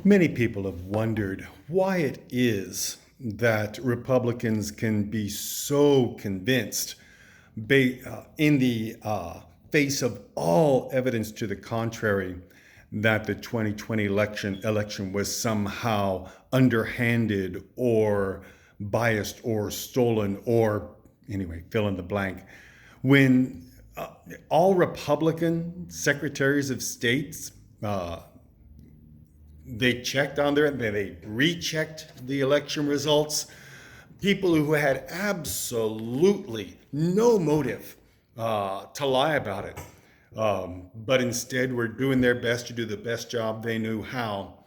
Many people have wondered why it is that Republicans can be so convinced in the face of all evidence to the contrary that the 2020 election was somehow underhanded or biased or stolen or anyway, fill in the blank. When all Republican secretaries of states they checked on they rechecked the election results. People who had absolutely no motive to lie about it, but instead were doing their best to do the best job they knew how,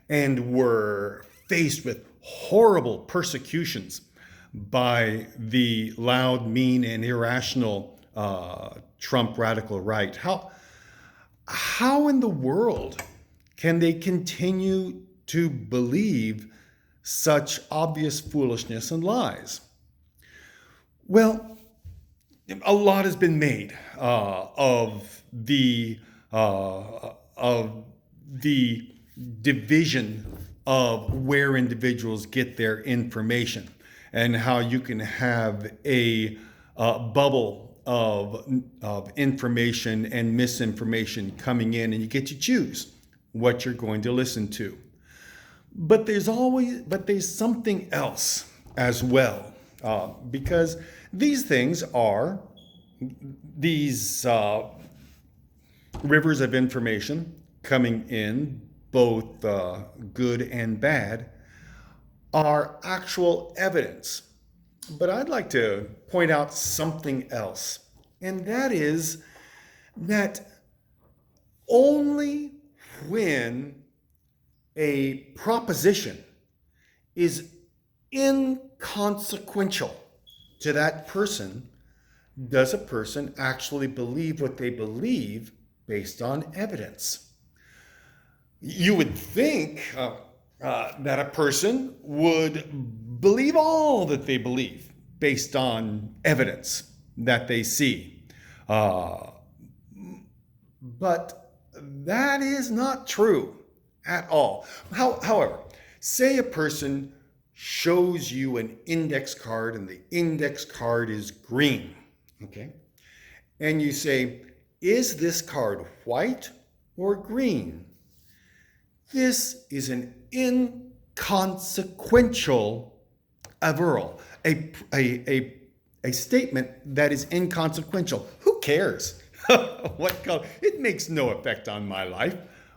and were faced with horrible persecutions by the loud, mean, and irrational Trump radical right. How in the world can they continue to believe such obvious foolishness and lies? Well, a lot has been made of the division of where individuals get their information and how you can have a bubble of information and misinformation coming in, and you get to choose what you're going to listen to. But there's something else as well, because these things are these rivers of information coming in, both good and bad, are actual evidence. But I'd like to point out something else, and that is that only when a proposition is inconsequential to that person does a person actually believe what they believe based on evidence. You would think that a person would believe all that they believe based on evidence that they see. But that is not true at all. However, say a person shows you an index card and the index card is green, okay? And you say, is this card white or green? This is an inconsequential averral, a statement that is inconsequential. Who cares what color? It makes no effect on my life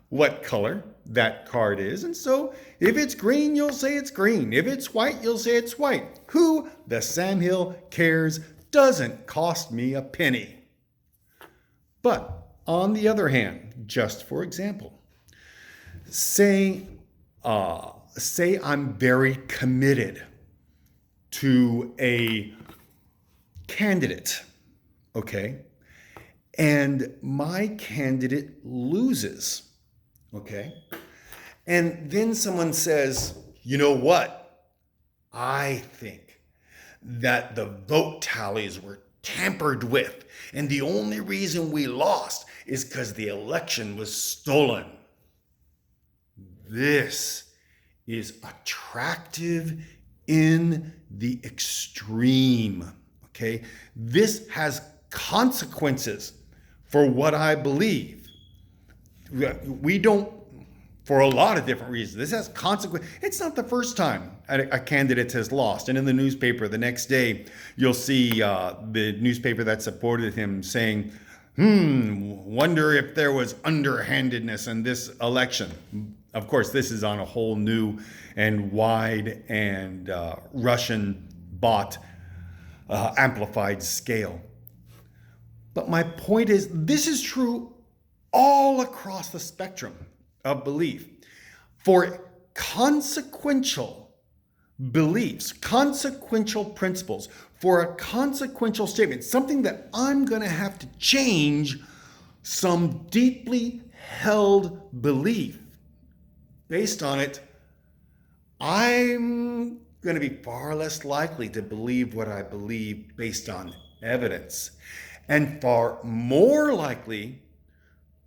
what color that card is. And so if it's green, you'll say it's green. If it's white, you'll say it's white. Who the Sandhill cares? Doesn't cost me a penny. But on the other hand, just for example, say I'm very committed to a candidate, okay? And my candidate loses, okay? And then someone says, you know what? I think that the vote tallies were tampered with, and the only reason we lost is because the election was stolen. This is attractive in the extreme, okay? This has consequences for what I believe. We don't, for a lot of different reasons. This has consequences. It's not the first time a candidate has lost. And in the newspaper the next day, you'll see the newspaper that supported him saying, wonder if there was underhandedness in this election. Of course, this is on a whole new and wide and Russian bought amplified scale. But my point is, this is true all across the spectrum of belief. For consequential beliefs, consequential principles, for a consequential statement, something that I'm going to have to change some deeply held belief based on it, I'm going to be far less likely to believe what I believe based on evidence, and far more likely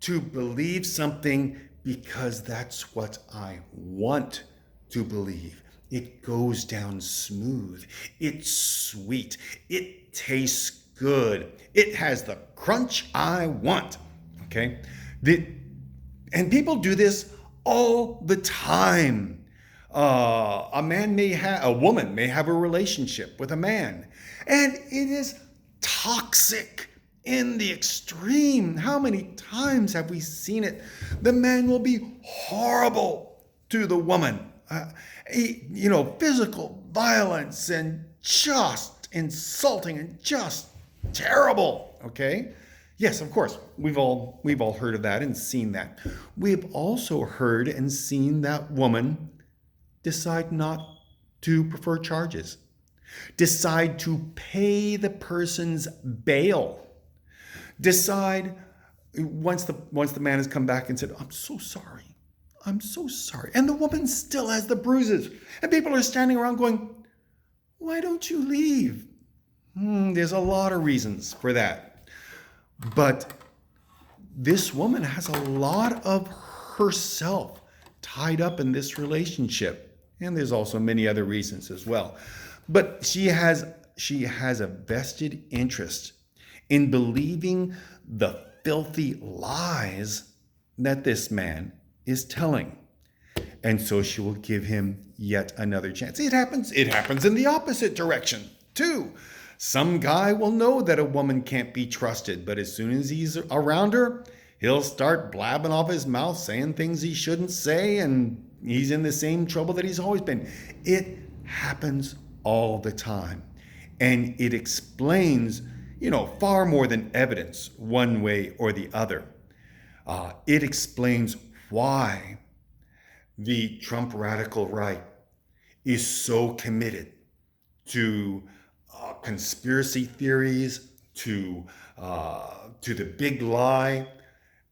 to believe something because that's what I want to believe. It goes down smooth. It's sweet. It tastes good. It has the crunch I want. Okay? And people do this all the time. A woman may have a relationship with a man, and it is toxic in the extreme. How many times have we seen it? The man will be horrible to the woman. Physical violence and just insulting and just terrible. Okay? Yes, of course. We've all heard of that and seen that. We've also heard and seen that woman decide not to prefer charges, decide to pay the person's bail, decide once the man has come back and said, I'm so sorry. And the woman still has the bruises. And people are standing around going, why don't you leave? There's a lot of reasons for that. But this woman has a lot of herself tied up in this relationship. And there's also many other reasons as well. But she has a vested interest in believing the filthy lies that this man is telling. And so she will give him yet another chance. It happens in the opposite direction too. Some guy will know that a woman can't be trusted, but as soon as he's around her, he'll start blabbing off his mouth, saying things he shouldn't say, and he's in the same trouble that he's always been. It happens all the time. And it explains, far more than evidence one way or the other. It explains why the Trump radical right is so committed to conspiracy theories, to the big lie,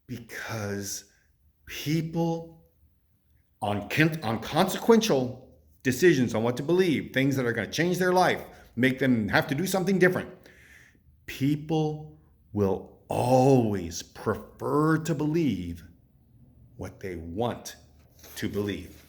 because people on consequential decisions on what to believe, things that are going to change their life, make them have to do something different, people will always prefer to believe what they want to believe.